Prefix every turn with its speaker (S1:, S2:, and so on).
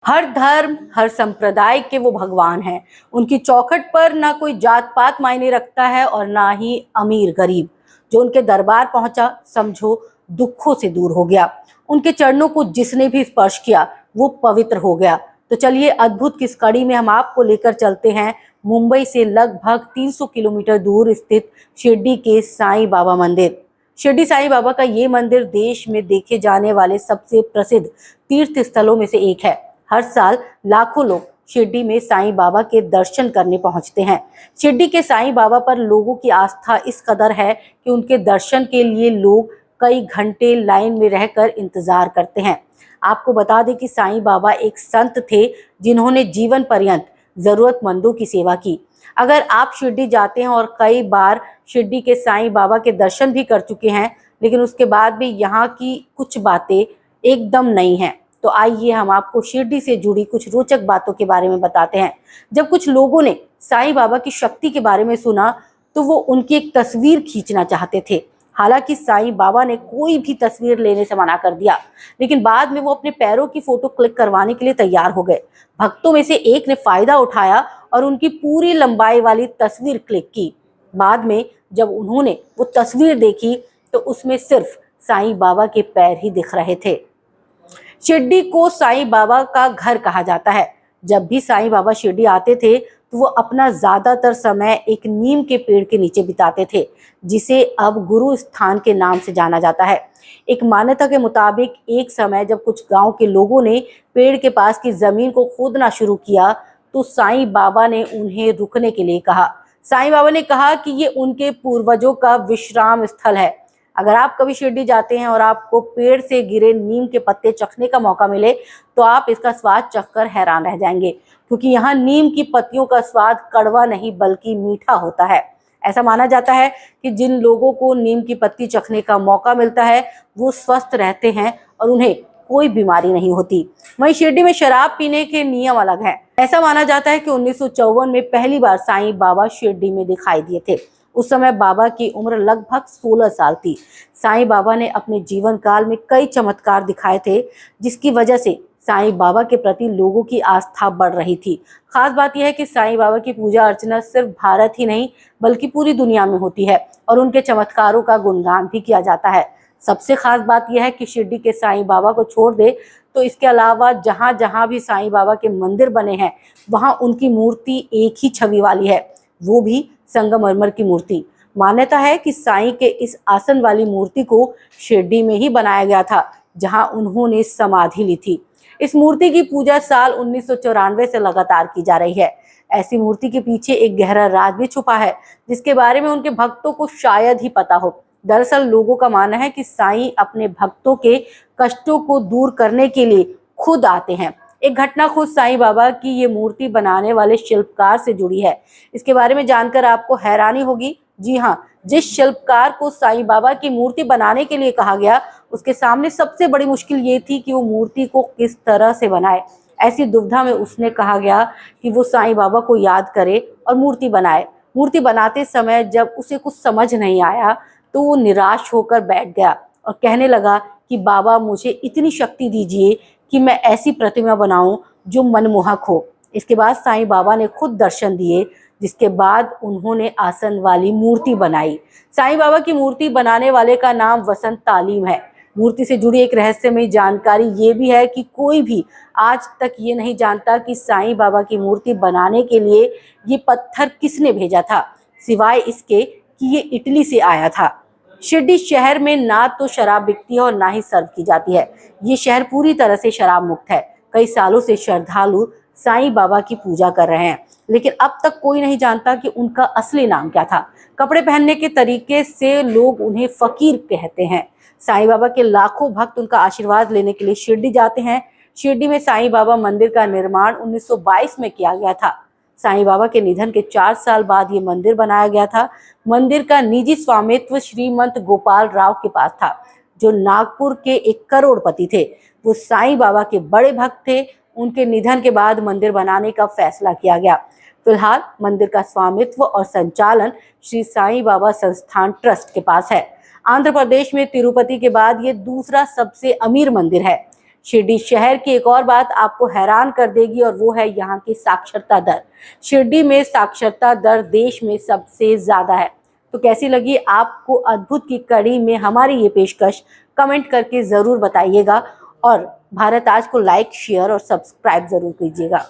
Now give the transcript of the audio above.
S1: हर धर्म, हर संप्रदाय के वो भगवान हैं। उनकी चौखट पर ना कोई जात पात मायने रखता है और ना ही अमीर गरीब। जो उनके दरबार पहुंचा, समझो दुखों से दूर हो गया। उनके चरणों को जिसने भी स्पर्श किया वो पवित्र हो गया। तो चलिए अद्भुत किस कड़ी में हम आपको लेकर चलते हैं मुंबई से लगभग 300 किलोमीटर दूर स्थित शिरडी के साईं बाबा मंदिर। शिरडी साईं बाबा का ये मंदिर देश में देखे जाने वाले सबसे प्रसिद्ध तीर्थ स्थलों में से एक है। हर साल लाखों लोग शिरडी में साईं बाबा के दर्शन करने पहुंचते हैं। शिरडी के साईं बाबा पर लोगों की आस्था इस कदर है कि उनके दर्शन के लिए लोग कई घंटे लाइन में रहकर इंतजार करते हैं। आपको बता दें कि साईं बाबा एक संत थे जिन्होंने जीवन पर्यंत जरूरतमंदों की सेवा की। अगर आप शिरडी जाते हैं और कई बार शिरडी के साईं बाबा के दर्शन भी कर चुके हैं, लेकिन उसके बाद भी यहाँ की कुछ बातें एकदम नई हैं, तो आइए हम आपको शिरडी से जुड़ी कुछ रोचक बातों के बारे में बताते हैं। जब कुछ लोगों ने साईं बाबा की शक्ति के बारे में सुना तो वो उनकी एक तस्वीर खींचना चाहते थे। हालांकि साईं बाबा ने कोई भी तस्वीर लेने से मना कर दिया, लेकिन बाद में वो अपने पैरों की फोटो क्लिक करवाने के लिए तैयार हो गए। भक्तों में से एक ने फायदा उठाया और उनकी पूरी लंबाई वाली तस्वीर क्लिक की। बाद में जब उन्होंने वो तस्वीर देखी तो उसमें सिर्फ साईं बाबा के पैर ही दिख रहे थे। शिरडी को साईं बाबा का घर कहा जाता है। जब भी साईं बाबा शिरडी आते थे तो वो अपना ज्यादातर समय एक नीम के पेड़ के नीचे बिताते थे, जिसे अब गुरु स्थान के नाम से जाना जाता है। एक मान्यता के मुताबिक एक समय जब कुछ गांव के लोगों ने पेड़ के पास की जमीन को खोदना शुरू किया तो साईं बाबा ने उन्हें रुकने के लिए कहा। साईं बाबा ने कहा कि ये उनके पूर्वजों का विश्राम स्थल है। अगर आप कभी शिरडी जाते हैं और आपको पेड़ से गिरे नीम के पत्ते चखने का मौका मिले तो आप इसका स्वाद चखकर हैरान रह जाएंगे, क्योंकि यहाँ नीम की पत्तियों का स्वाद कड़वा नहीं बल्कि मीठा होता है। ऐसा माना जाता है कि जिन लोगों को नीम की पत्ती चखने का मौका मिलता है वो स्वस्थ रहते हैं और उन्हें कोई बीमारी नहीं होती। वहीं शिरडी में शराब पीने के नियम अलग हैं। ऐसा माना जाता है कि 1954 में पहली बार साईं बाबा शिरडी में दिखाई दिए थे। उस समय बाबा की उम्र लगभग 16 साल थी। साईं बाबा ने अपने जीवन काल में कई चमत्कार दिखाए थे, जिसकी वजह से साईं बाबा के प्रति लोगों की आस्था बढ़ रही थी। खास बात यह है कि साईं बाबा की पूजा अर्चना सिर्फ भारत ही नहीं बल्कि पूरी दुनिया में होती है और उनके चमत्कारों का गुणगान भी किया जाता है। सबसे खास बात यह है कि शिरडी के साईं बाबा को छोड़ दे तो इसके अलावा जहाँ जहाँ भी साईं बाबा के मंदिर बने हैं वहाँ उनकी मूर्ति एक ही छवि वाली है, वो भी संगमरमर की मूर्ति। मान्यता है कि साईं के इस आसन वाली मूर्ति को शिरडी में ही बनाया गया था जहां उन्होंने समाधि ली थी। इस मूर्ति की पूजा साल 1994 से लगातार की जा रही है। ऐसी मूर्ति के पीछे एक गहरा राज भी छुपा है, जिसके बारे में उनके भक्तों को शायद ही पता हो। दरअसल लोगों का मानना है कि साईं अपने भक्तों के कष्टों को दूर करने के लिए खुद आते हैं। एक घटना खुद साईं बाबा की ये मूर्ति बनाने वाले शिल्पकार से जुड़ी है। इसके बारे में जानकर आपको हैरानी होगी। जी हाँ, जिस शिल्पकार को साईं बाबा की मूर्ति बनाने के लिए कहा गया, उसके सामने सबसे बड़ी मुश्किल ये थी कि वो मूर्ति को किस तरह से बनाए। ऐसी दुविधा में उसने कहा गया कि वो साईं बाबा को याद करे और मूर्ति बनाए। मूर्ति बनाते समय जब उसे कुछ समझ नहीं आया तो वो निराश होकर बैठ गया और कहने लगा कि बाबा मुझे इतनी शक्ति दीजिए कि मैं ऐसी प्रतिमा बनाऊं जो मनमोहक हो। इसके बाद साईं बाबा ने खुद दर्शन दिए, जिसके बाद उन्होंने आसन वाली मूर्ति बनाई। साईं बाबा की मूर्ति बनाने वाले का नाम वसंत तालीम है। मूर्ति से जुड़ी एक रहस्यमयी जानकारी ये भी है कि कोई भी आज तक ये नहीं जानता कि साईं बाबा की मूर्ति बनाने के लिए ये पत्थर किसने भेजा था, सिवाय इसके कि ये इटली से आया था। शिरडी शहर में ना तो शराब बिकती है और ना ही सर्व की जाती है। ये शहर पूरी तरह से शराब मुक्त है। कई सालों से श्रद्धालु साईं बाबा की पूजा कर रहे हैं, लेकिन अब तक कोई नहीं जानता कि उनका असली नाम क्या था। कपड़े पहनने के तरीके से लोग उन्हें फकीर कहते हैं। साईं बाबा के लाखों भक्त उनका आशीर्वाद लेने के लिए शिरडी जाते हैं। शिरडी में साईं बाबा मंदिर का निर्माण 1922 में किया गया था। साईं बाबा के निधन के 4 साल बाद ये मंदिर बनाया गया था। मंदिर का निजी स्वामित्व श्रीमंत गोपाल राव के पास था, जो नागपुर के एक करोड़पति थे। वो साईं बाबा के बड़े भक्त थे। उनके निधन के बाद मंदिर बनाने का फैसला किया गया। फिलहाल मंदिर का स्वामित्व और संचालन श्री साईं बाबा संस्थान ट्रस्ट के पास है। आंध्र प्रदेश में तिरुपति के बाद ये दूसरा सबसे अमीर मंदिर है। शिरडी शहर की एक और बात आपको हैरान कर देगी और वो है यहाँ की साक्षरता दर। शिरडी में साक्षरता दर देश में सबसे ज्यादा है। तो कैसी लगी आपको अद्भुत की कड़ी में हमारी ये पेशकश, कमेंट करके जरूर बताइएगा और भारत आज को लाइक, शेयर और सब्सक्राइब जरूर कीजिएगा।